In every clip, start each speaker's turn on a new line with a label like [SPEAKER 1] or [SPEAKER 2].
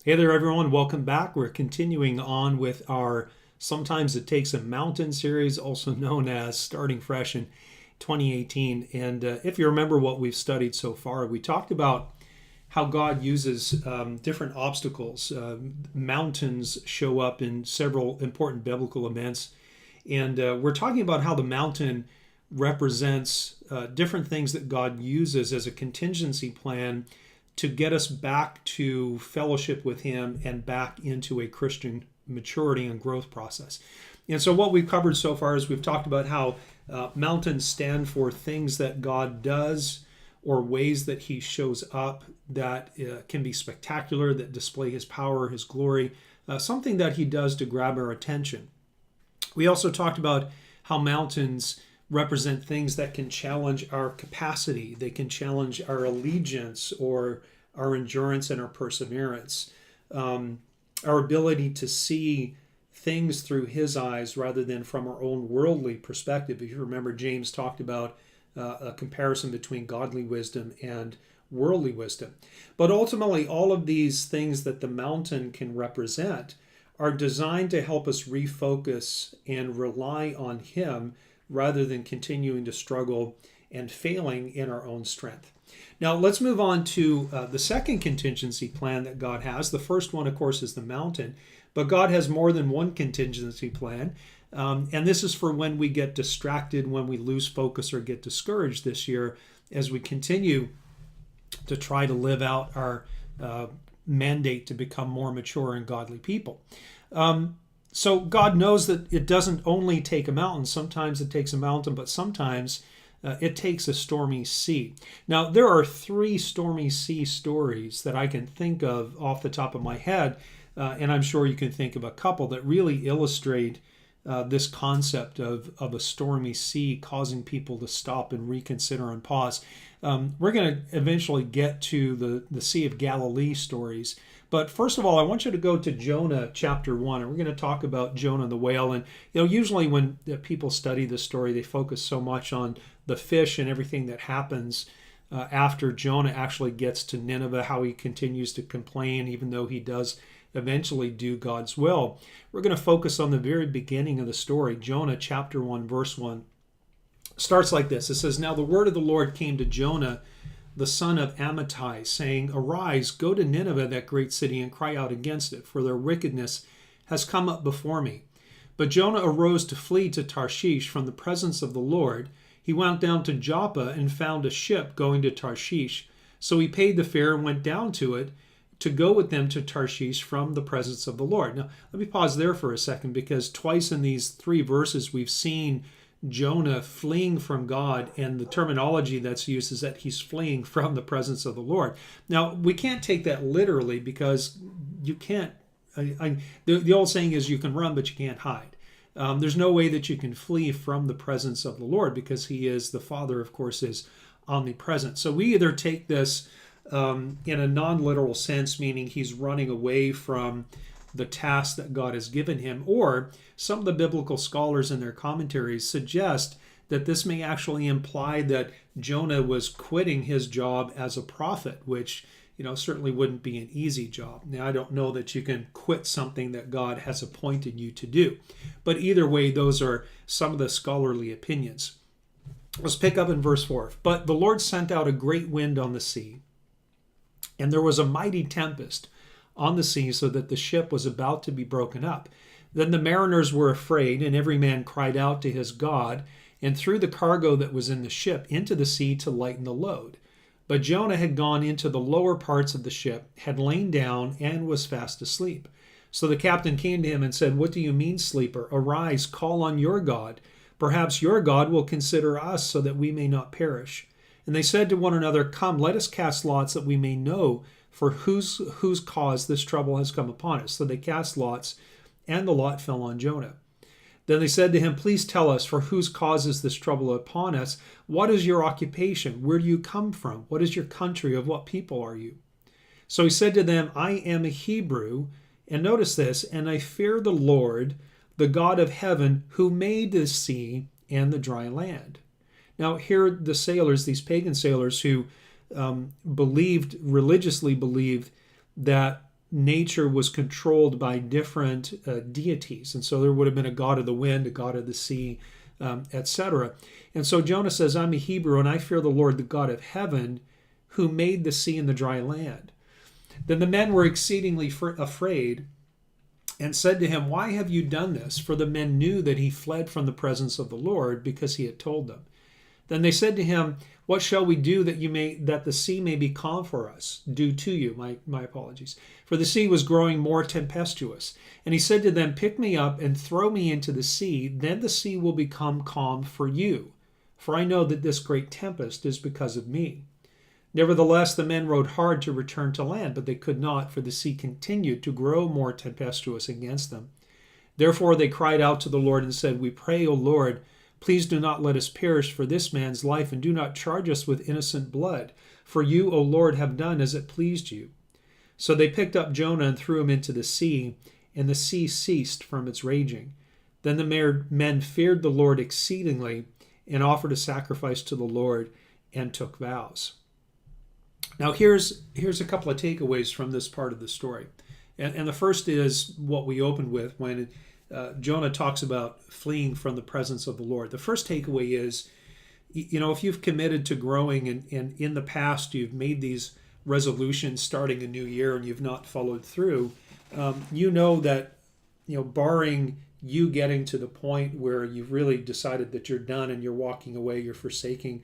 [SPEAKER 1] Hey there, everyone. Welcome back. We're continuing on with our Sometimes It Takes a Mountain series, also known as Starting Fresh in 2018. And if you remember what we've studied so far, we talked about how God uses different obstacles. Mountains show up in several important biblical events. And we're talking about how the mountain represents different things that God uses as a contingency plan to get us back to fellowship with Him and back into a Christian maturity and growth process. And so, what we've covered so far is we've talked about how mountains stand for things that God does or ways that He shows up that can be spectacular, that display His power, His glory, something that He does to grab our attention. We also talked about how mountains represent things that can challenge our capacity. They can challenge our allegiance or our endurance and our perseverance. Our ability to see things through His eyes rather than from our own worldly perspective. If you remember, James talked about a comparison between godly wisdom and worldly wisdom. But ultimately, all of these things that the mountain can represent are designed to help us refocus and rely on Him rather than continuing to struggle and failing in our own strength. Now, let's move on to the second contingency plan that God has. The first one, of course, is the mountain, but God has more than one contingency plan. And this is for when we get distracted, when we lose focus or get discouraged this year as we continue to try to live out our mandate to become more mature and godly people. So God knows that it doesn't only take a mountain. Sometimes it takes a mountain, but sometimes it takes a stormy sea. Now, there are 3 stormy sea stories that I can think of off the top of my head, and I'm sure you can think of a couple that really illustrate this concept of a stormy sea causing people to stop and reconsider and pause. We're going to eventually get to the Sea of Galilee stories. But first of all, I want you to go to Jonah chapter 1, and we're going to talk about Jonah the whale. And usually when people study this story, they focus so much on the fish and everything that happens after Jonah actually gets to Nineveh, how he continues to complain, even though he does eventually do God's will. We're going to focus on the very beginning of the story. Jonah chapter 1, verse 1 starts like this. It says, "Now the word of the Lord came to Jonah, the son of Amittai, saying, Arise, go to Nineveh, that great city, and cry out against it, for their wickedness has come up before me. But Jonah arose to flee to Tarshish from the presence of the Lord. He went down to Joppa and found a ship going to Tarshish. So he paid the fare and went down to it to go with them to Tarshish from the presence of the Lord." Now, let me pause there for a second, because twice in these 3 verses we've seen Jonah fleeing from God, and the terminology that's used is that he's fleeing from the presence of the Lord. Now, we can't take that literally, because you can't, the old saying is you can run, but you can't hide. There's no way that you can flee from the presence of the Lord, because He is the Father, of course, is omnipresent. So we either take this in a non-literal sense, meaning he's running away from the task that God has given him, or some of the biblical scholars in their commentaries suggest that this may actually imply that Jonah was quitting his job as a prophet, which certainly wouldn't be an easy job. Now, I don't know that you can quit something that God has appointed you to do, but either way, those are some of the scholarly opinions. Let's pick up in verse 4. "But the Lord sent out a great wind on the sea, and there was a mighty tempest on the sea, so that the ship was about to be broken up. Then the mariners were afraid, and every man cried out to his God, and threw the cargo that was in the ship into the sea to lighten the load. But Jonah had gone into the lower parts of the ship, had lain down, and was fast asleep. So the captain came to him and said, What do you mean, sleeper? Arise, call on your God. Perhaps your God will consider us, so that we may not perish. And they said to one another, Come, let us cast lots, that we may know for whose cause this trouble has come upon us. So they cast lots, and the lot fell on Jonah. Then they said to him, Please tell us, for whose cause is this trouble upon us? What is your occupation? Where do you come from? What is your country? Of what people are you? So he said to them, I am a Hebrew, and notice this, and I fear the Lord, the God of heaven, who made the sea and the dry land. Now here the sailors, these pagan sailors who religiously believed that nature was controlled by different deities. And so there would have been a god of the wind, a god of the sea, etc. And so Jonah says, I'm a Hebrew, and I fear the Lord, the God of heaven, who made the sea and the dry land. Then the men were exceedingly afraid and said to him, why have you done this? For the men knew that he fled from the presence of the Lord, because he had told them. Then they said to him, what shall we do that the sea may be calm for us? Do to you, my apologies. For the sea was growing more tempestuous. And he said to them, pick me up and throw me into the sea, then the sea will become calm for you. For I know that this great tempest is because of me. Nevertheless, the men rowed hard to return to land, but they could not, for the sea continued to grow more tempestuous against them. Therefore they cried out to the Lord and said, we pray, O Lord, please do not let us perish for this man's life, and do not charge us with innocent blood. For you, O Lord, have done as it pleased you. So they picked up Jonah and threw him into the sea, and the sea ceased from its raging. Then the men feared the Lord exceedingly, and offered a sacrifice to the Lord, and took vows. Now here's a couple of takeaways from this part of the story. And the first is what we opened with when Jonah talks about fleeing from the presence of the Lord. The first takeaway is, if you've committed to growing and in the past you've made these resolutions starting a new year and you've not followed through, that, barring you getting to the point where you've really decided that you're done and you're walking away, you're forsaking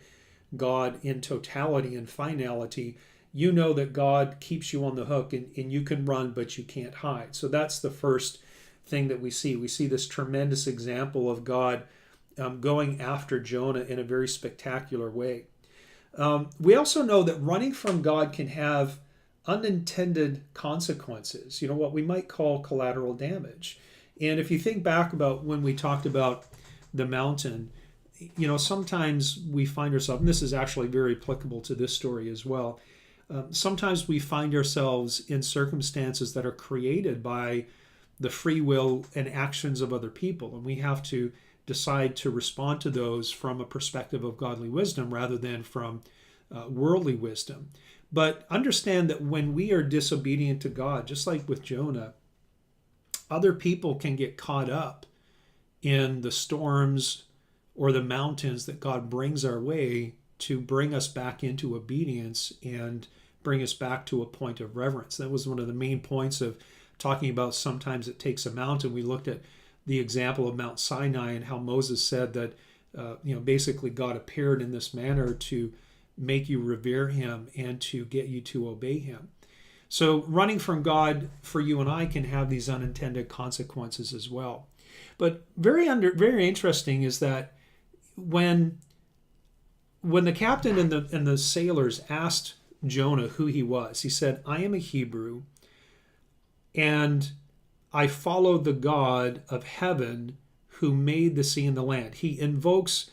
[SPEAKER 1] God in totality and finality, that God keeps you on the hook and you can run, but you can't hide. So that's the first thing that we see. We see this tremendous example of God going after Jonah in a very spectacular way. We also know that running from God can have unintended consequences, what we might call collateral damage. And if you think back about when we talked about the mountain, sometimes we find ourselves, and this is actually very applicable to this story as well, sometimes we find ourselves in circumstances that are created by the free will and actions of other people, and we have to decide to respond to those from a perspective of godly wisdom rather than from worldly wisdom. But understand that when we are disobedient to God, just like with Jonah, other people can get caught up in the storms or the mountains that God brings our way to bring us back into obedience and bring us back to a point of reverence. That was one of the main points of talking about sometimes it takes a mountain. We looked at the example of Mount Sinai and how Moses said that, basically God appeared in this manner to make you revere him and to get you to obey him. So running from God for you and I can have these unintended consequences as well. But very interesting is that when the captain and the sailors asked Jonah who he was, he said, I am a Hebrew, and I follow the God of heaven who made the sea and the land. He invokes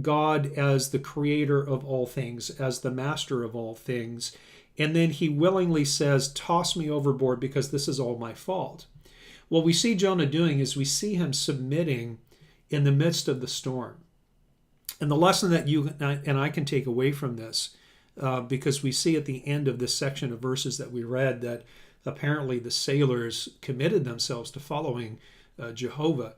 [SPEAKER 1] God as the creator of all things, as the master of all things. And then he willingly says, toss me overboard because this is all my fault. What we see Jonah doing is we see him submitting in the midst of the storm. And the lesson that you and I can take away from this, because we see at the end of this section of verses that we read that apparently the sailors committed themselves to following Jehovah.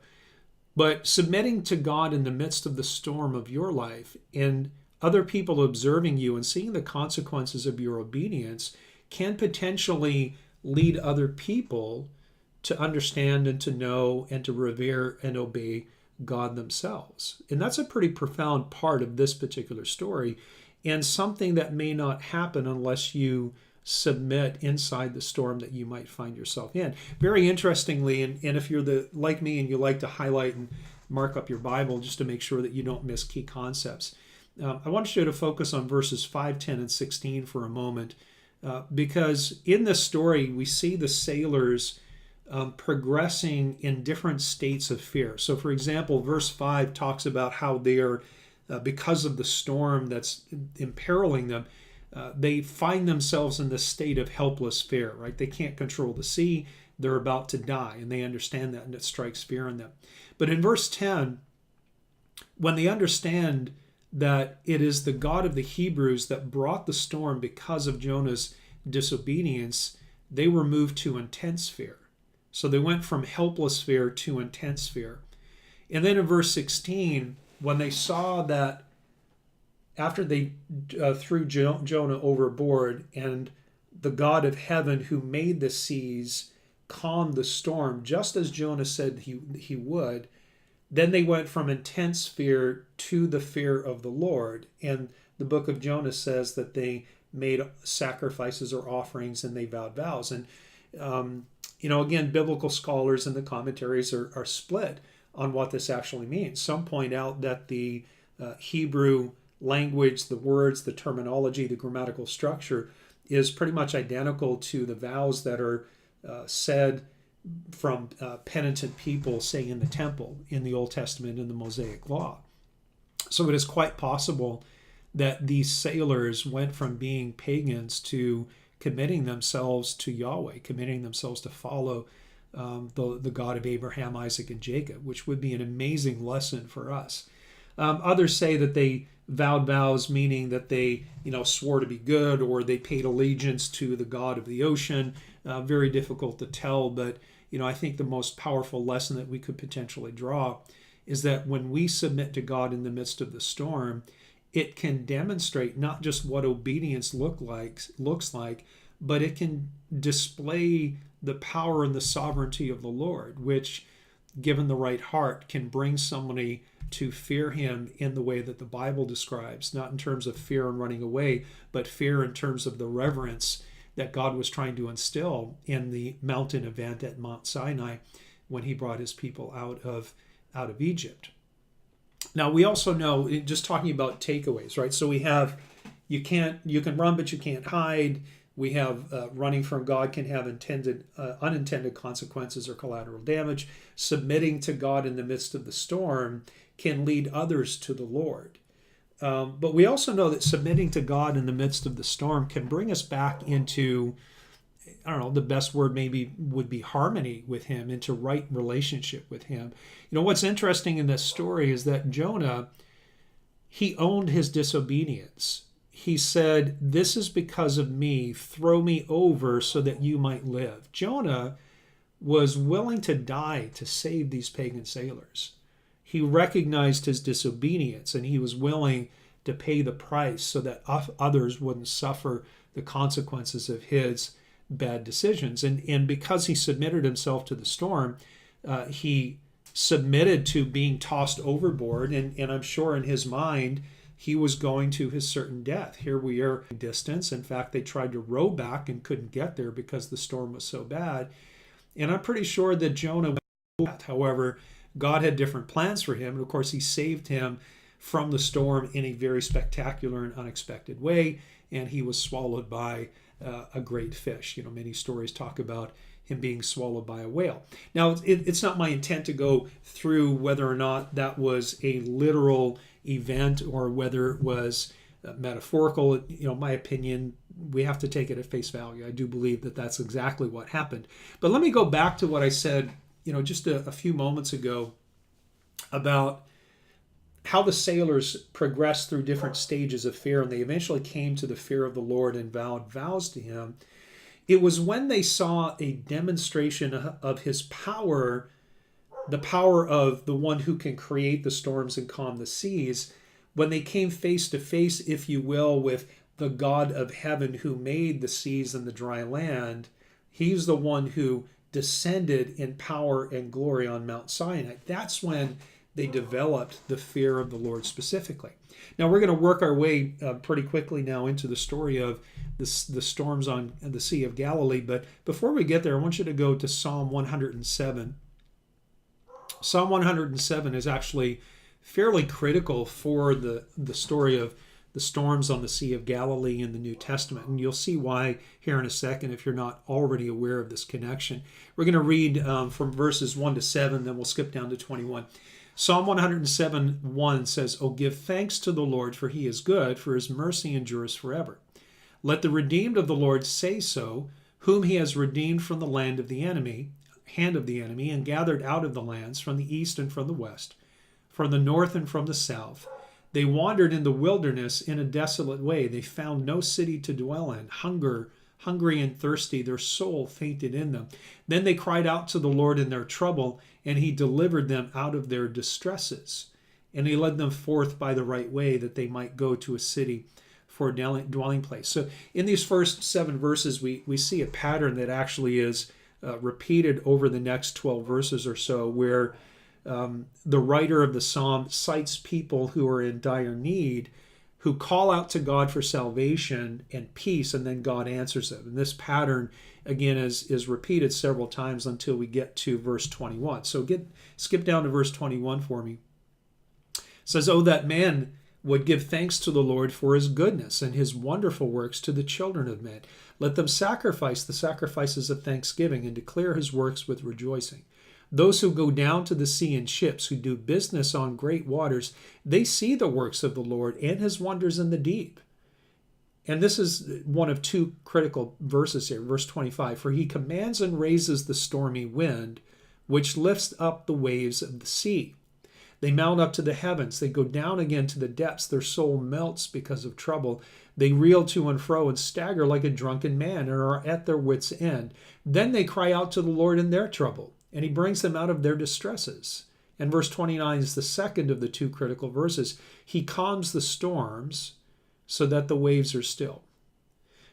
[SPEAKER 1] But submitting to God in the midst of the storm of your life and other people observing you and seeing the consequences of your obedience can potentially lead other people to understand and to know and to revere and obey God themselves. And that's a pretty profound part of this particular story, and something that may not happen unless you submit inside the storm that you might find yourself in. Very interestingly, and if you're like me and you like to highlight and mark up your Bible just to make sure that you don't miss key concepts, I want you to focus on verses 5, 10, and 16 for a moment, because in this story we see the sailors progressing in different states of fear. So for example, verse 5 talks about how they are, because of the storm that's imperiling them, they find themselves in this state of helpless fear, right? They can't control the sea. They're about to die, and they understand that, and it strikes fear in them. But in verse 10, when they understand that it is the God of the Hebrews that brought the storm because of Jonah's disobedience, they were moved to intense fear. So they went from helpless fear to intense fear. And then in verse 16, when they saw that after they threw Jonah overboard and the God of heaven who made the seas calmed the storm, just as Jonah said he would, then they went from intense fear to the fear of the Lord. And the book of Jonah says that they made sacrifices or offerings and they vowed vows. And, again, biblical scholars and the commentaries are split on what this actually means. Some point out that the Hebrew language, the words, the terminology, the grammatical structure is pretty much identical to the vows that are said from penitent people, say, in the temple in the Old Testament in the Mosaic Law. So it is quite possible that these sailors went from being pagans to committing themselves to Yahweh, committing themselves to follow the God of Abraham, Isaac, and Jacob, which would be an amazing lesson for us. Others say that they vowed vows, meaning that they, swore to be good, or they paid allegiance to the God of the ocean. Very difficult to tell, but I think the most powerful lesson that we could potentially draw is that when we submit to God in the midst of the storm, it can demonstrate not just what obedience looks like, but it can display the power and the sovereignty of the Lord, which, given the right heart, can bring somebody to fear him in the way that the Bible describes, not in terms of fear and running away, but fear in terms of the reverence that God was trying to instill in the mountain event at Mount Sinai when he brought his people out of Egypt. Now, we also know, just talking about takeaways, right? So we have, you can run, but you can't hide. We have running from God can have unintended consequences or collateral damage. Submitting to God in the midst of the storm can lead others to the Lord. But we also know that submitting to God in the midst of the storm can bring us back into, the best word maybe would be harmony with him, into right relationship with him. What's interesting in this story is that Jonah, he owned his disobedience. He said, "This is because of me. Throw me over so that you might live." Jonah was willing to die to save these pagan sailors. He recognized his disobedience and he was willing to pay the price so that others wouldn't suffer the consequences of his bad decisions. And because he submitted himself to the storm, he submitted to being tossed overboard. And I'm sure in his mind, he was going to his certain death. Here we are distance. In fact, they tried to row back and couldn't get there because the storm was so bad. And I'm pretty sure that Jonah went. However, God had different plans for him. And of course, he saved him from the storm in a very spectacular and unexpected way. And he was swallowed by a great fish. Many stories talk about him being swallowed by a whale. Now, it's not my intent to go through whether or not that was a literal event or whether it was metaphorical. My opinion, we have to take it at face value. I do believe that that's exactly what happened. But let me go back to what I said, just a few moments ago about how the sailors progressed through different stages of fear, and they eventually came to the fear of the Lord and vowed vows to him. It was when they saw a demonstration of his power, the power of the one who can create the storms and calm the seas, when they came face to face, if you will, with the God of heaven who made the seas and the dry land. He's the one who descended in power and glory on Mount Sinai. That's when they developed the fear of the Lord specifically. Now we're going to work our way pretty quickly now into the story of the storms on the Sea of Galilee. But before we get there, I want you to go to Psalm 107. Psalm 107 is actually fairly critical for the story of the storms on the Sea of Galilee in the New Testament. And you'll see why here in a second if you're not already aware of this connection. We're going to read from verses 1 to 7, then we'll skip down to 21. Psalm 107:1 says, "Oh, give thanks to the Lord, for he is good, for his mercy endures forever. Let the redeemed of the Lord say so, whom he has redeemed from the hand of the enemy, and gathered out of the lands, from the east and from the west, from the north and from the south. They wandered in the wilderness in a desolate way. They found no city to dwell in. Hunger, hungry and thirsty, their soul fainted in them. Then they cried out to the Lord in their trouble, and he delivered them out of their distresses. And he led them forth by the right way, that they might go to a city for a dwelling place. So in these first 7 verses, we see a pattern that actually is repeated over the next 12 verses or so, where the writer of the psalm cites people who are in dire need, who call out to God for salvation and peace, and then God answers them. And this pattern, again, is repeated several times until we get to verse 21. So skip down to verse 21 for me. It says, "Oh, that man would give thanks to the Lord for his goodness and his wonderful works to the children of men. Let them sacrifice the sacrifices of thanksgiving and declare his works with rejoicing. Those who go down to the sea in ships, who do business on great waters, they see the works of the Lord and his wonders in the deep." And this is one of 2 critical verses here, verse 25. "For he commands and raises the stormy wind, which lifts up the waves of the sea. They mount up to the heavens. They go down again to the depths. Their soul melts because of trouble. They reel to and fro and stagger like a drunken man and are at their wits' end. Then they cry out to the Lord in their trouble, and he brings them out of their distresses." And verse 29 is the second of the 2 critical verses. "He calms the storms so that the waves are still."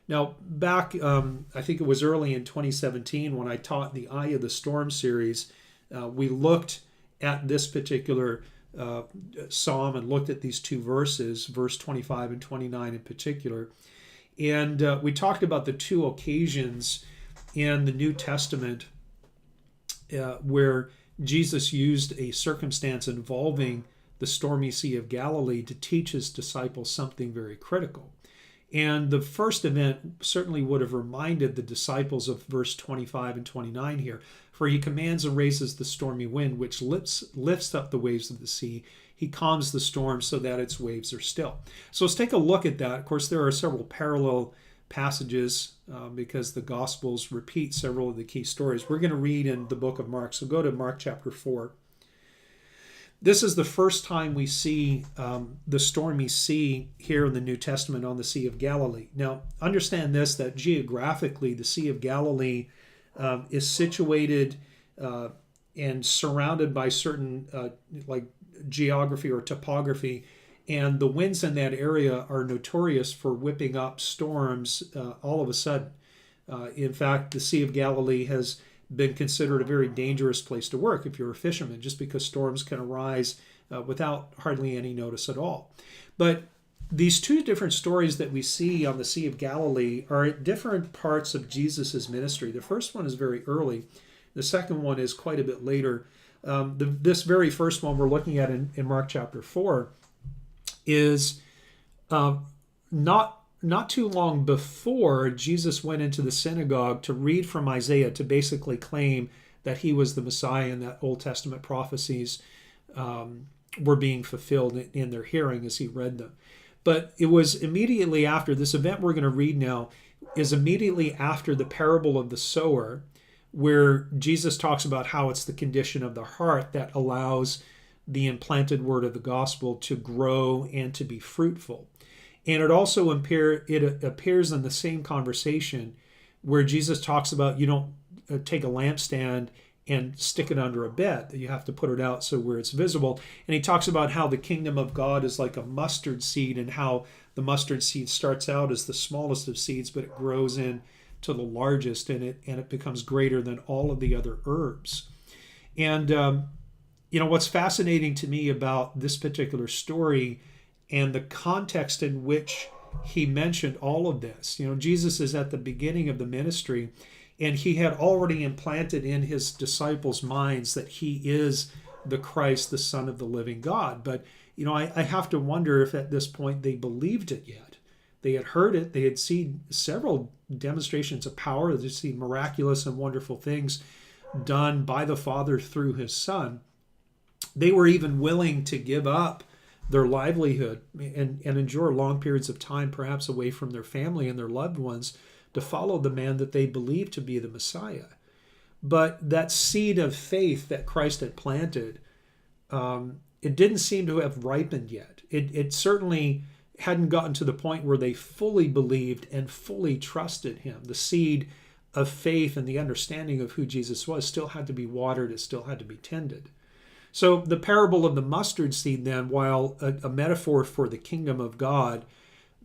[SPEAKER 1] Now, back, I think it was early in 2017 when I taught the Eye of the Storm series, we looked at this particular psalm and looked at these 2 verses, verse 25 and 29 in particular. And we talked about the 2 occasions in the New Testament where Jesus used a circumstance involving the stormy Sea of Galilee to teach his disciples something very critical. And the first event certainly would have reminded the disciples of verse 25 and 29 here. "For he commands and raises the stormy wind, which lifts up the waves of the sea. He calms the storm so that its waves are still." So let's take a look at that. Of course, there are several parallel passages because the Gospels repeat several of the key stories. We're going to read in the book of Mark. So go to Mark chapter 4. This is the first time we see the stormy sea here in the New Testament on the Sea of Galilee. Now, understand this, that geographically, the Sea of Galilee is situated and surrounded by certain like geography or topography, and the winds in that area are notorious for whipping up storms all of a sudden. In fact, the Sea of Galilee has been considered a very dangerous place to work if you're a fisherman, just because storms can arise without hardly any notice at all. But these 2 different stories that we see on the Sea of Galilee are at different parts of Jesus' ministry. The first one is very early. The second one is quite a bit later. This very first one we're looking at in Mark chapter 4 is not too long before Jesus went into the synagogue to read from Isaiah to basically claim that he was the Messiah and that Old Testament prophecies were being fulfilled in their hearing as he read them. But it was immediately after this event we're going to read now is immediately after the parable of the sower, where Jesus talks about how it's the condition of the heart that allows the implanted word of the gospel to grow and to be fruitful. And it also appears in the same conversation where Jesus talks about you don't take a lampstand and stick it under a bed, that you have to put it out so where it's visible. And he talks about how the kingdom of God is like a mustard seed, and how the mustard seed starts out as the smallest of seeds, but it grows in to the largest, and it becomes greater than all of the other herbs. And what's fascinating to me about this particular story and the context in which he mentioned all of this. Jesus is at the beginning of the ministry, and he had already implanted in his disciples' minds that he is the Christ, the Son of the living God. But, I have to wonder if at this point they believed it yet. They had heard it. They had seen several demonstrations of power. They had seen miraculous and wonderful things done by the Father through his Son. They were even willing to give up their livelihood and endure long periods of time, perhaps away from their family and their loved ones, to follow the man that they believed to be the Messiah. But that seed of faith that Christ had planted, it didn't seem to have ripened yet. It certainly hadn't gotten to the point where they fully believed and fully trusted him. The seed of faith and the understanding of who Jesus was still had to be watered. It still had to be tended. So the parable of the mustard seed then, while a metaphor for the kingdom of God,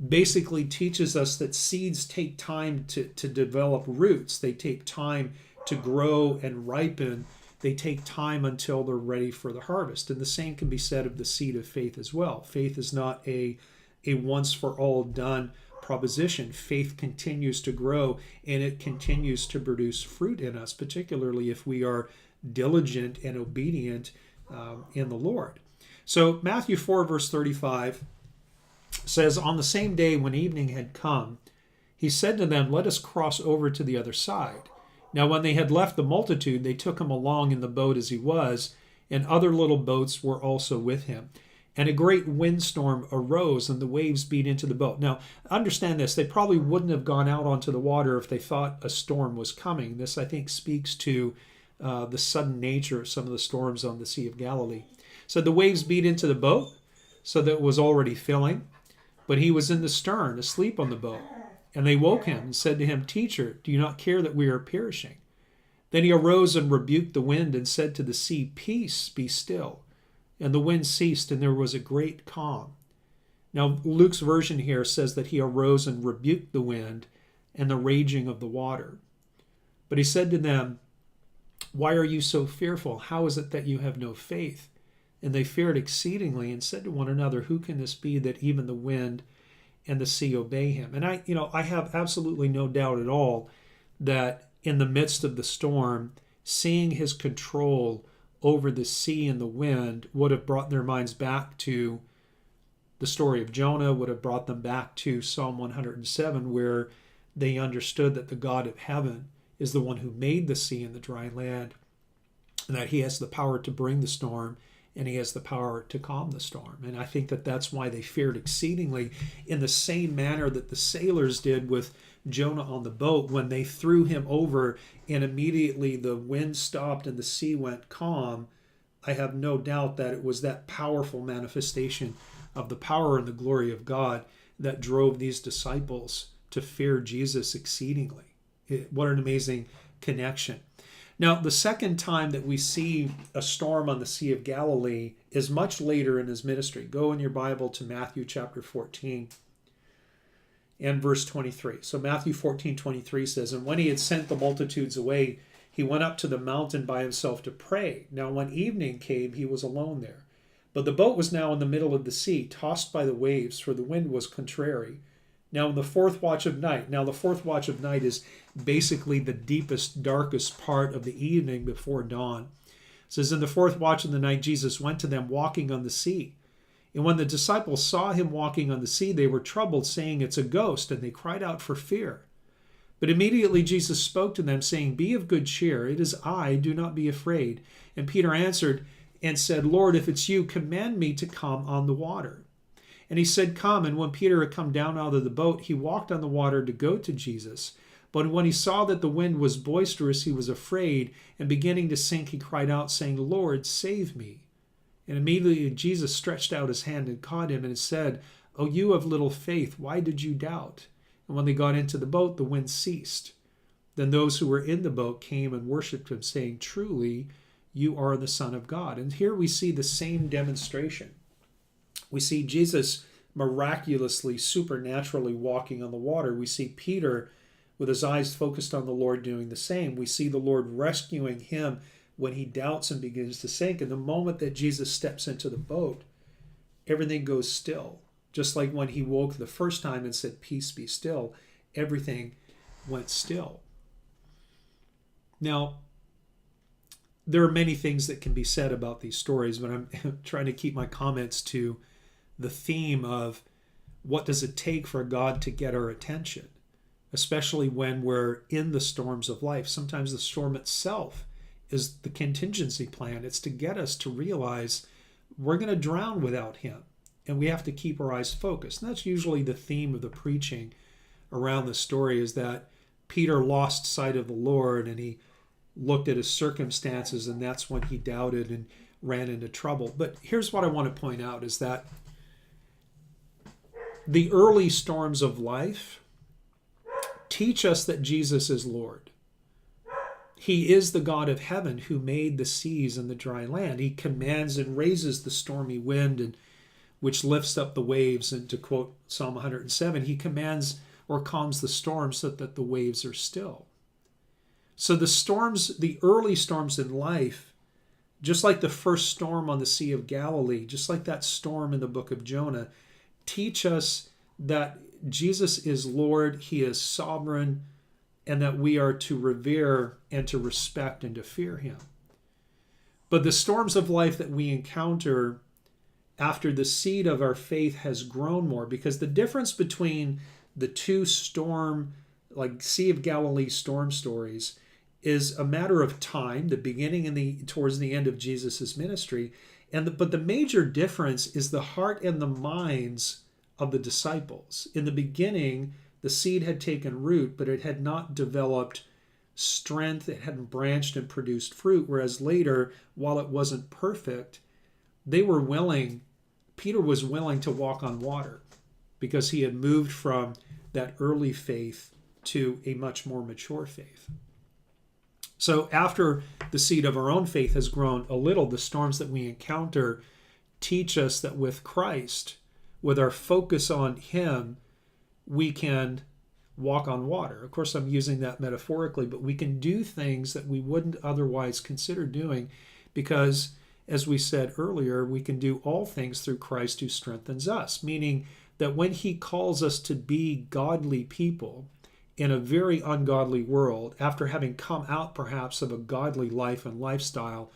[SPEAKER 1] basically teaches us that seeds take time to develop roots. They take time to grow and ripen. They take time until they're ready for the harvest. And the same can be said of the seed of faith as well. Faith is not a once for all done proposition. Faith continues to grow, and it continues to produce fruit in us, particularly if we are diligent and obedient in the Lord. So Matthew 4 verse 35 says, "On the same day when evening had come, he said to them, 'Let us cross over to the other side.' Now when they had left the multitude, they took him along in the boat as he was, and other little boats were also with him. And a great windstorm arose, and the waves beat into the boat." Now, understand this. They probably wouldn't have gone out onto the water if they thought a storm was coming. This, I think, speaks to the sudden nature of some of the storms on the Sea of Galilee. So the waves beat into the boat, so that it was already filling. But he was in the stern, asleep on the boat. And they woke him and said to him, "Teacher, do you not care that we are perishing?" Then he arose and rebuked the wind and said to the sea, "Peace, be still." And the wind ceased, and there was a great calm. Now, Luke's version here says that he arose and rebuked the wind and the raging of the water. But he said to them, "Why are you so fearful? How is it that you have no faith?" And they feared exceedingly and said to one another, "Who can this be that even the wind and the sea obey him?" And I have absolutely no doubt at all that in the midst of the storm, seeing his control over the sea and the wind would have brought their minds back to the story of Jonah, would have brought them back to Psalm 107, where they understood that the God of heaven is the one who made the sea and the dry land, and that he has the power to bring the storm, and he has the power to calm the storm. And I think that that's why they feared exceedingly, in the same manner that the sailors did with Jonah on the boat when they threw him over and immediately the wind stopped and the sea went calm. I have no doubt that it was that powerful manifestation of the power and the glory of God that drove these disciples to fear Jesus exceedingly. What an amazing connection. Now, the second time that we see a storm on the Sea of Galilee is much later in his ministry. Go in your Bible to Matthew chapter 14 and verse 23. So Matthew 14:23 says, "And when he had sent the multitudes away, he went up to the mountain by himself to pray. Now when evening came, he was alone there. But the boat was now in the middle of the sea, tossed by the waves, for the wind was contrary. Now in the fourth watch of night," now the fourth watch of night is basically the deepest, darkest part of the evening before dawn. It says, "In the fourth watch of the night, Jesus went to them walking on the sea. And when the disciples saw him walking on the sea, they were troubled, saying, 'It's a ghost,' and they cried out for fear. But immediately Jesus spoke to them, saying, 'Be of good cheer, it is I, do not be afraid.' And Peter answered and said, 'Lord, if it's you, command me to come on the water.' And he said, 'Come.' And when Peter had come down out of the boat, he walked on the water to go to Jesus. But when he saw that the wind was boisterous, he was afraid, and beginning to sink, he cried out, saying, 'Lord, save me.' And immediately Jesus stretched out his hand and caught him and said, 'O you of little faith, why did you doubt?' And when they got into the boat, the wind ceased. Then those who were in the boat came and worshipped him, saying, 'Truly, you are the Son of God.'" And here we see the same demonstration. We see Jesus miraculously, supernaturally walking on the water. We see Peter with his eyes focused on the Lord doing the same. We see the Lord rescuing him when he doubts and begins to sink. And the moment that Jesus steps into the boat, everything goes still. Just like when he woke the first time and said, "Peace, be still," everything went still. Now, there are many things that can be said about these stories, but I'm trying to keep my comments to the theme of what does it take for God to get our attention, especially when we're in the storms of life. Sometimes the storm itself is the contingency plan. It's to get us to realize we're going to drown without him, and we have to keep our eyes focused. And that's usually the theme of the preaching around the story, is that Peter lost sight of the Lord and he looked at his circumstances, and that's when he doubted and ran into trouble. But here's what I want to point out is that The early storms of life teach us that Jesus is Lord. He is the God of heaven who made the seas and the dry land. He commands and raises the stormy wind, and which lifts up the waves. And to quote Psalm 107, he commands or calms the storm so that the waves are still. So the storms, the early storms in life, just like the first storm on the Sea of Galilee, just like that storm in the book of Jonah, teach us that Jesus is Lord, he is sovereign, and that we are to revere and to respect and to fear him. But the storms of life that we encounter after the seed of our faith has grown more, because the difference between the two storm, like Sea of Galilee storm stories, is a matter of time, the beginning and towards the end of Jesus's ministry. But the major difference is the heart and the minds of the disciples. In the beginning, the seed had taken root, but it had not developed strength. It hadn't branched and produced fruit. Whereas later, while it wasn't perfect, they were willing, Peter was willing to walk on water because he had moved from that early faith to a much more mature faith. So after the seed of our own faith has grown a little, the storms that we encounter teach us that with Christ, with our focus on him, we can walk on water. Of course, I'm using that metaphorically, but we can do things that we wouldn't otherwise consider doing because, as we said earlier, we can do all things through Christ who strengthens us, meaning that when he calls us to be godly people in a very ungodly world, after having come out perhaps of a godly life and lifestyle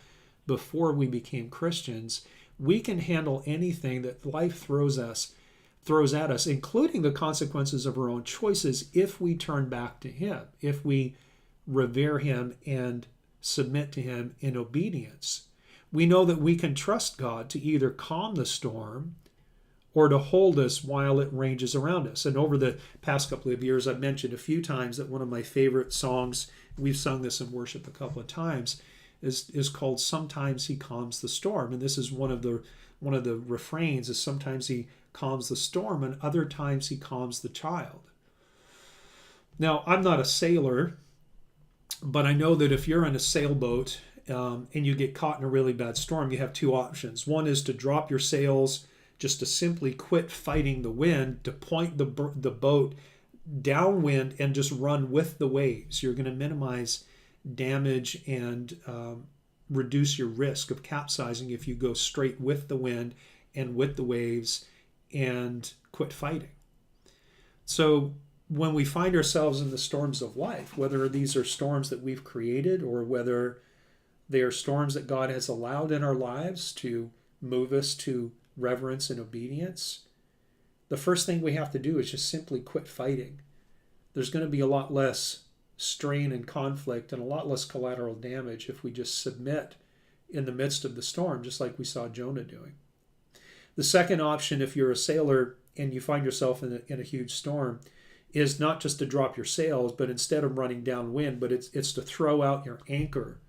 [SPEAKER 1] before we became Christians, we can handle anything that life throws at us, including the consequences of our own choices, if we turn back to him, if we revere him and submit to him in obedience. We know that we can trust God to either calm the storm or to hold us while it ranges around us. And over the past couple of years, I've mentioned a few times that one of my favorite songs, we've sung this in worship a couple of times, is called Sometimes He Calms the Storm. And this is one of the refrains is sometimes he calms the storm and other times he calms the child. Now, I'm not a sailor, but I know that if you're in a sailboat and you get caught in a really bad storm, you have two options. One is to drop your sails, just to simply quit fighting the wind, to point the boat downwind and just run with the waves. You're going to minimize damage and reduce your risk of capsizing if you go straight with the wind and with the waves and quit fighting. So when we find ourselves in the storms of life, whether these are storms that we've created or whether they are storms that God has allowed in our lives to move us to reverence and obedience, the first thing we have to do is just simply quit fighting. There's going to be a lot less strain and conflict and a lot less collateral damage if we just submit in the midst of the storm, just like we saw Jonah doing. The second option, if you're a sailor and you find yourself in a huge storm, is not just to drop your sails, but instead of running downwind, but it's to throw out your anchor,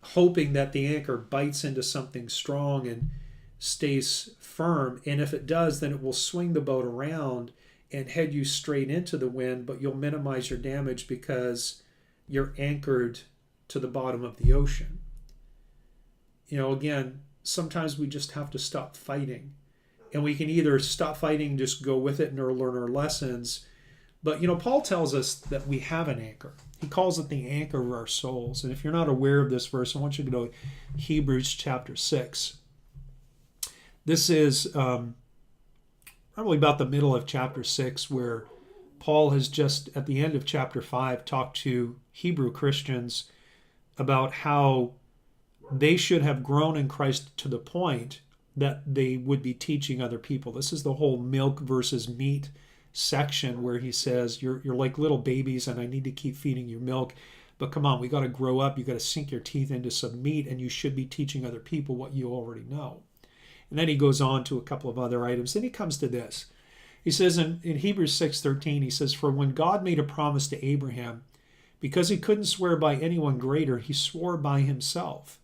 [SPEAKER 1] hoping that the anchor bites into something strong and stays firm. And if it does, then it will swing the boat around and head you straight into the wind, but you'll minimize your damage because you're anchored to the bottom of the ocean. Again, sometimes we just have to stop fighting. And we can either stop fighting, just go with it and learn our lessons. But, Paul tells us that we have an anchor. He calls it the anchor of our souls. And if you're not aware of this verse, I want you to go to Hebrews chapter 6. This is probably about the middle of chapter 6, where Paul has just, at the end of chapter 5, talked to Hebrew Christians about how they should have grown in Christ to the point that they would be teaching other people. This is the whole milk versus meat section where he says, you're like little babies and I need to keep feeding you milk. But come on, we got to grow up. You got to sink your teeth into some meat, and you should be teaching other people what you already know. And then he goes on to a couple of other items. Then he comes to this. He says in Hebrews 6:13, he says, "For when God made a promise to Abraham, because he couldn't swear by anyone greater, he swore by himself,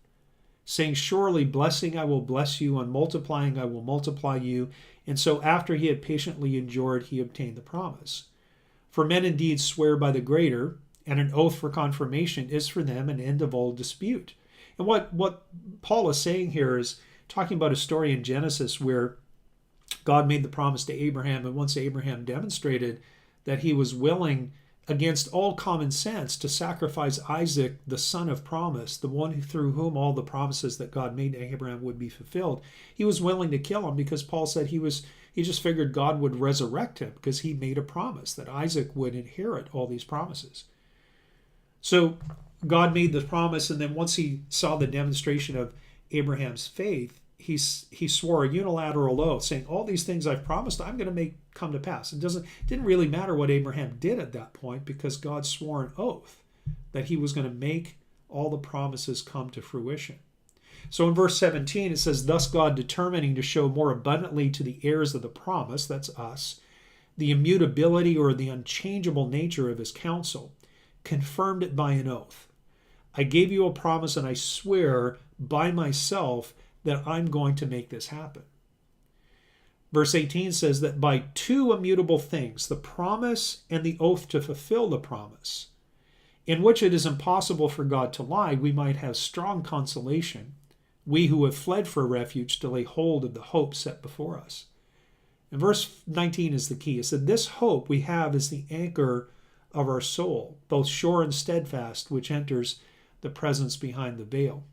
[SPEAKER 1] saying, surely blessing I will bless you, and multiplying I will multiply you. And so after he had patiently endured, he obtained the promise. For men indeed swear by the greater, and an oath for confirmation is for them an end of all dispute. And what Paul is saying here is talking about a story in Genesis where God made the promise to Abraham, and once Abraham demonstrated that he was willing, against all common sense, to sacrifice Isaac, the son of promise, the one through whom all the promises that God made to Abraham would be fulfilled, he was willing to kill him because Paul said he just figured God would resurrect him because he made a promise that Isaac would inherit all these promises. So God made the promise, and then once he saw the demonstration of Abraham's faith, he swore a unilateral oath saying, all these things I've promised I'm going to make come to pass. It didn't really matter what Abraham did at that point, because God swore an oath that he was going to make all the promises come to fruition. So in verse 17 it says, thus God, determining to show more abundantly to the heirs of the promise, that's us, the immutability or the unchangeable nature of his counsel, confirmed it by an oath. I gave you a promise, and I swear by myself that I'm going to make this happen. Verse 18 says that by two immutable things, the promise and the oath to fulfill the promise, in which it is impossible for God to lie, we might have strong consolation, we who have fled for refuge to lay hold of the hope set before us. And verse 19 is the key. It said, this hope we have is the anchor of our soul, both sure and steadfast, which enters the presence behind the veil.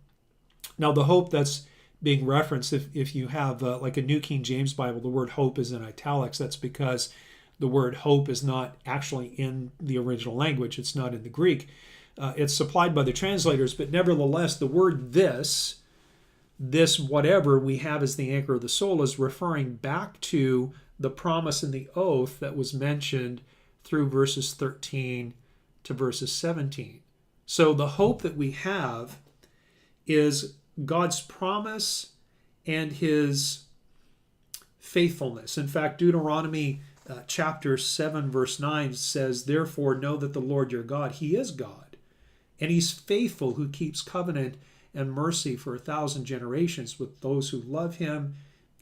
[SPEAKER 1] Now, the hope that's being referenced, if you have like a New King James Bible, the word hope is in italics. That's because the word hope is not actually in the original language. It's not in the Greek. It's supplied by the translators, but nevertheless, the word this whatever we have as the anchor of the soul is referring back to the promise and the oath that was mentioned through verses 13 to verses 17. So the hope that we have is God's promise and his faithfulness. In fact, Deuteronomy chapter 7 verse 9 says, therefore know that the Lord your God, he is God, and he's faithful, who keeps covenant and mercy for 1,000 generations with those who love him.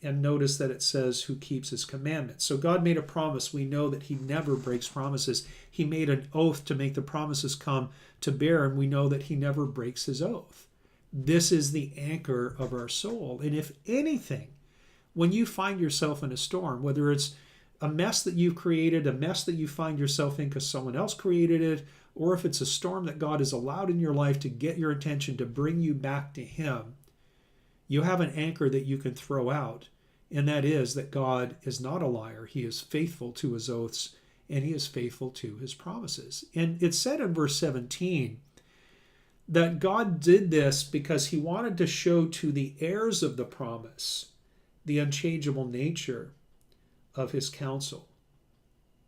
[SPEAKER 1] And notice that it says who keeps his commandments. So God made a promise. We know that he never breaks promises. He made an oath to make the promises come to bear, and we know that he never breaks his oath. This is the anchor of our soul. And if anything, when you find yourself in a storm, whether it's a mess that you've created, a mess that you find yourself in because someone else created it, or if it's a storm that God has allowed in your life to get your attention, to bring you back to him, you have an anchor that you can throw out, and that is that God is not a liar. He is faithful to his oaths, and he is faithful to his promises. And it's said in verse 17 that God did this because he wanted to show to the heirs of the promise the unchangeable nature of his counsel.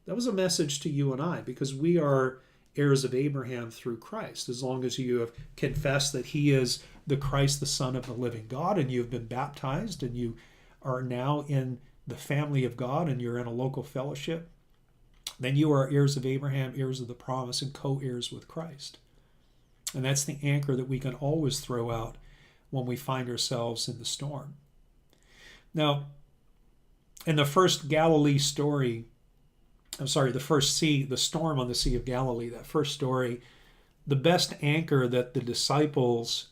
[SPEAKER 1] That was a message to you and I, because we are heirs of Abraham through Christ, as long as you have confessed that he is the Christ, the Son of the living God, and you have been baptized, and you are now in the family of God, and you're in a local fellowship, then you are heirs of Abraham, heirs of the promise, and co-heirs with Christ. And that's the anchor that we can always throw out when we find ourselves in the storm. Now, in the first Galilee story, the storm on the Sea of Galilee, that first story, the best anchor that the disciples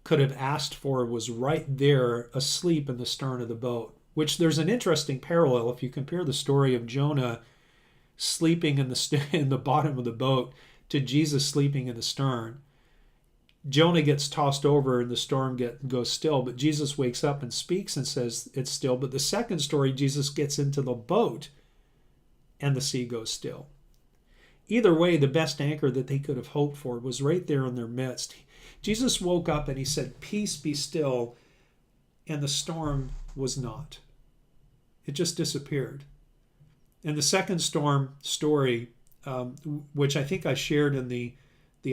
[SPEAKER 1] could have asked for was right there, asleep in the stern of the boat, which there's an interesting parallel if you compare the story of Jonah sleeping in the bottom of the boat to Jesus sleeping in the stern. Jonah gets tossed over and the storm goes still, but Jesus wakes up and speaks and says it's still. But the second story, Jesus gets into the boat and the sea goes still. Either way, the best anchor that they could have hoped for was right there in their midst. Jesus woke up and he said, "Peace, be still," and the storm was not. It just disappeared. And the second storm story, which I think I shared in the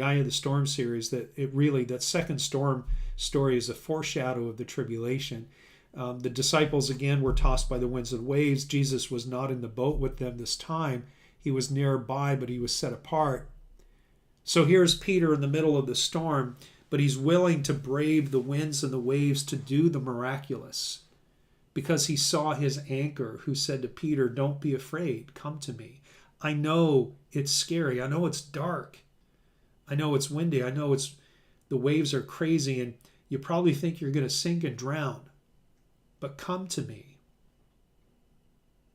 [SPEAKER 1] Eye of the Storm series, that second storm story is a foreshadow of the tribulation. The disciples again were tossed by the winds and waves. Jesus was not in the boat with them this time. He was nearby, but he was set apart. So here's Peter in the middle of the storm. but he's willing to brave the winds and the waves to do the miraculous because he saw his anchor who said to Peter, "Don't be afraid, come to me. I know it's scary. I know it's dark. I know it's windy. I know the waves are crazy and you probably think you're going to sink and drown, but come to me."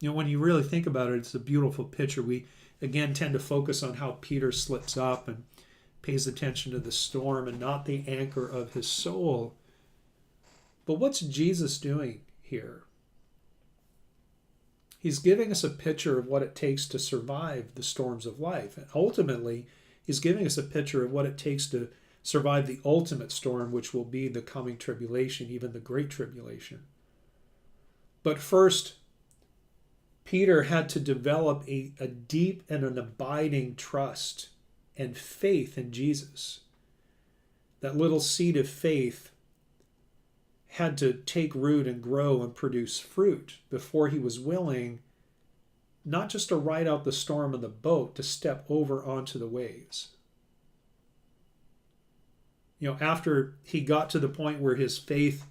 [SPEAKER 1] When you really think about it, it's a beautiful picture. We, again, tend to focus on how Peter slips up and pays attention to the storm and not the anchor of his soul. But what's Jesus doing here? He's giving us a picture of what it takes to survive the storms of life. And ultimately, he's giving us a picture of what it takes to survive the ultimate storm, which will be the coming tribulation, even the great tribulation. But first, Peter had to develop a deep and an abiding trust and faith in Jesus. That little seed of faith had to take root and grow and produce fruit before he was willing not just to ride out the storm in the boat, to step over onto the waves. After he got to the point where his faith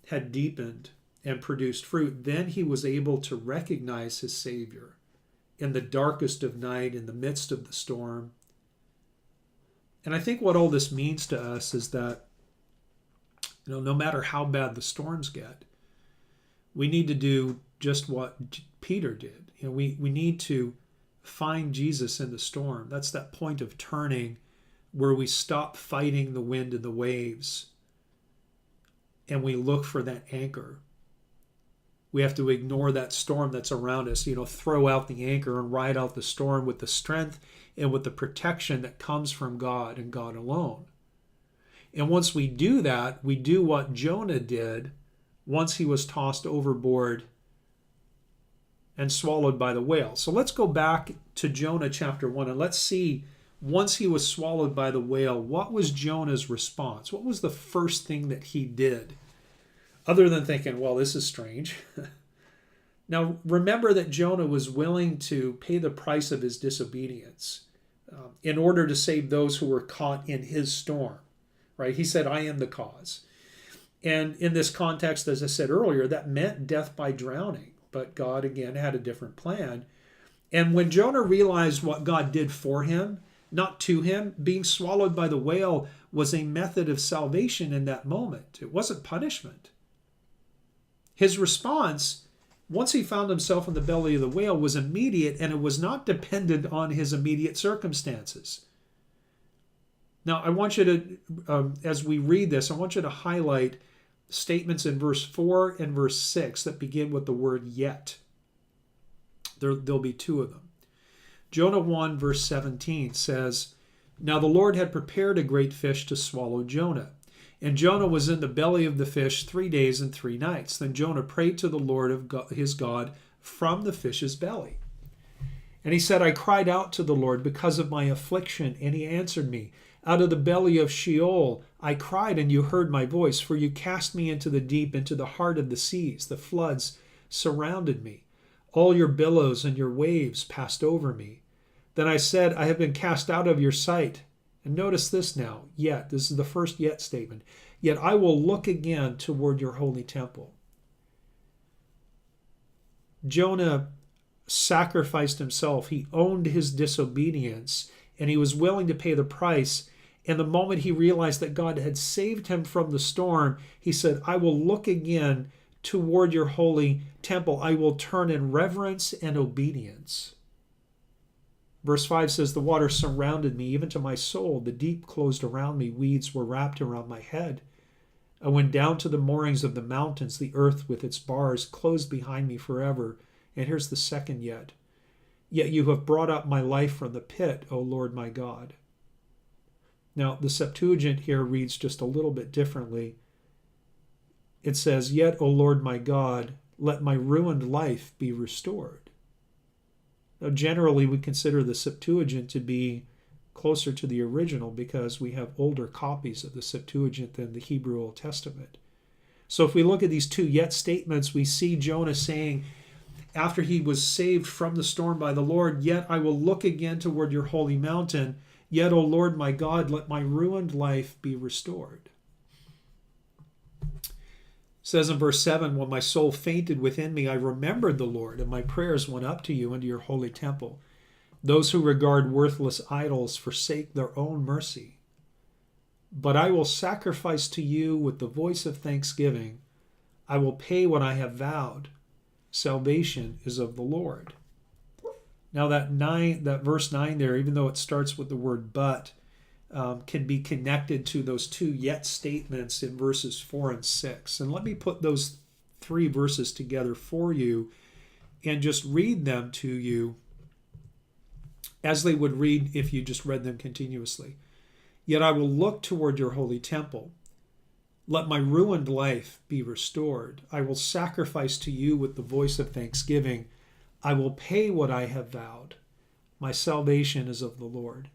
[SPEAKER 1] had deepened and produced fruit, then he was able to recognize his Savior in the darkest of night, in the midst of the storm. And I think what all this means to us is that, no matter how bad the storms get, we need to do just what Peter did. We need to find Jesus in the storm. That's that point of turning where we stop fighting the wind and the waves and we look for that anchor. We have to ignore that storm that's around us, throw out the anchor and ride out the storm with the strength and with the protection that comes from God and God alone. And once we do that, we do what Jonah did once he was tossed overboard and swallowed by the whale. So let's go back to Jonah chapter 1 and let's see, once he was swallowed by the whale, what was Jonah's response? What was the first thing that he did? Other than thinking, well, this is strange. Now, remember that Jonah was willing to pay the price of his disobedience in order to save those who were caught in his storm, right? He said, "I am the cause." And in this context, as I said earlier, that meant death by drowning. But God, again, had a different plan. And when Jonah realized what God did for him, not to him, being swallowed by the whale was a method of salvation in that moment. It wasn't punishment. His response, once he found himself in the belly of the whale, was immediate, and it was not dependent on his immediate circumstances. Now, I want you to, as we read this, I want you to highlight statements in verse 4 and verse 6 that begin with the word yet. There'll be two of them. Jonah 1 verse 17 says, "Now the Lord had prepared a great fish to swallow Jonah. And Jonah was in the belly of the fish 3 days and 3 nights. Then Jonah prayed to the Lord of God, his God from the fish's belly. And he said, I cried out to the Lord because of my affliction, and he answered me. Out of the belly of Sheol I cried, and you heard my voice, for you cast me into the deep, into the heart of the seas. The floods surrounded me. All your billows and your waves passed over me. Then I said, I have been cast out of your sight. And notice this now, yet. This is the first yet statement. Yet I will look again toward your holy temple. Jonah sacrificed himself. He owned his disobedience, and he was willing to pay the price. And the moment he realized that God had saved him from the storm, he said, I will look again toward your holy temple. I will turn in reverence and obedience. Verse 5 says, the water surrounded me, even to my soul. The deep closed around me. Weeds were wrapped around my head. I went down to the moorings of the mountains. The earth with its bars closed behind me forever. And here's the second yet. Yet you have brought up my life from the pit, O Lord my God. Now, the Septuagint here reads just a little bit differently. It says, yet, O Lord my God, let my ruined life be restored. Now, generally, we consider the Septuagint to be closer to the original because we have older copies of the Septuagint than the Hebrew Old Testament. So if we look at these two yet statements, we see Jonah saying, after he was saved from the storm by the Lord, yet I will look again toward your holy mountain. Yet, O Lord my God, let my ruined life be restored. It says in verse 7, when my soul fainted within me, I remembered the Lord, and my prayers went up to you into your holy temple. Those who regard worthless idols forsake their own mercy. But I will sacrifice to you with the voice of thanksgiving. I will pay what I have vowed. Salvation is of the Lord. Now that verse 9 there, even though it starts with the word but, can be connected to those two yet statements in verses 4 and 6. And let me put those three verses together for you and just read them to you as they would read if you just read them continuously. Yet I will look toward your holy temple. Let my ruined life be restored. I will sacrifice to you with the voice of thanksgiving. I will pay what I have vowed. My salvation is of the Lord.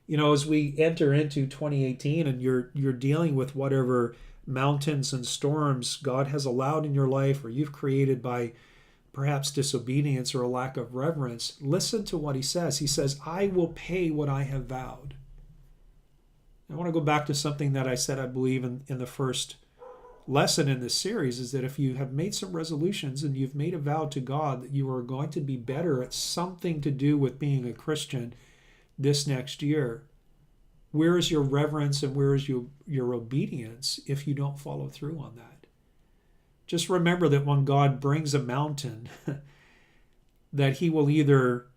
[SPEAKER 1] You know, as we enter into 2018 and you're dealing with whatever mountains and storms God has allowed in your life or you've created by perhaps disobedience or a lack of reverence, listen to what he says. He says, I will pay what I have vowed. I want to go back to something that I said, I believe, in the first lesson in this series, is that if you have made some resolutions and you've made a vow to God that you are going to be better at something to do with being a Christian this next year, where is your reverence and where is your obedience if you don't follow through on that? Just remember that when God brings a mountain, that he will either,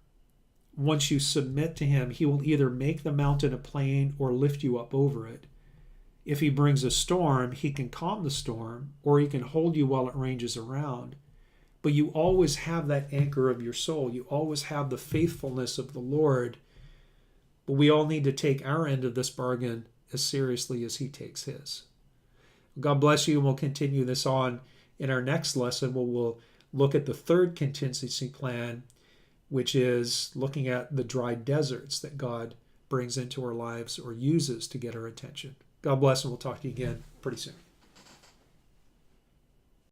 [SPEAKER 1] once you submit to him, he will either make the mountain a plain or lift you up over it. If he brings a storm, he can calm the storm or he can hold you while it ranges around. But you always have that anchor of your soul. You always have the faithfulness of the Lord. But we all need to take our end of this bargain as seriously as he takes his. God bless you, and we'll continue this on in our next lesson, where we'll look at the third contingency plan, which is looking at the dry deserts that God brings into our lives or uses to get our attention. God bless, and we'll talk to you again pretty soon.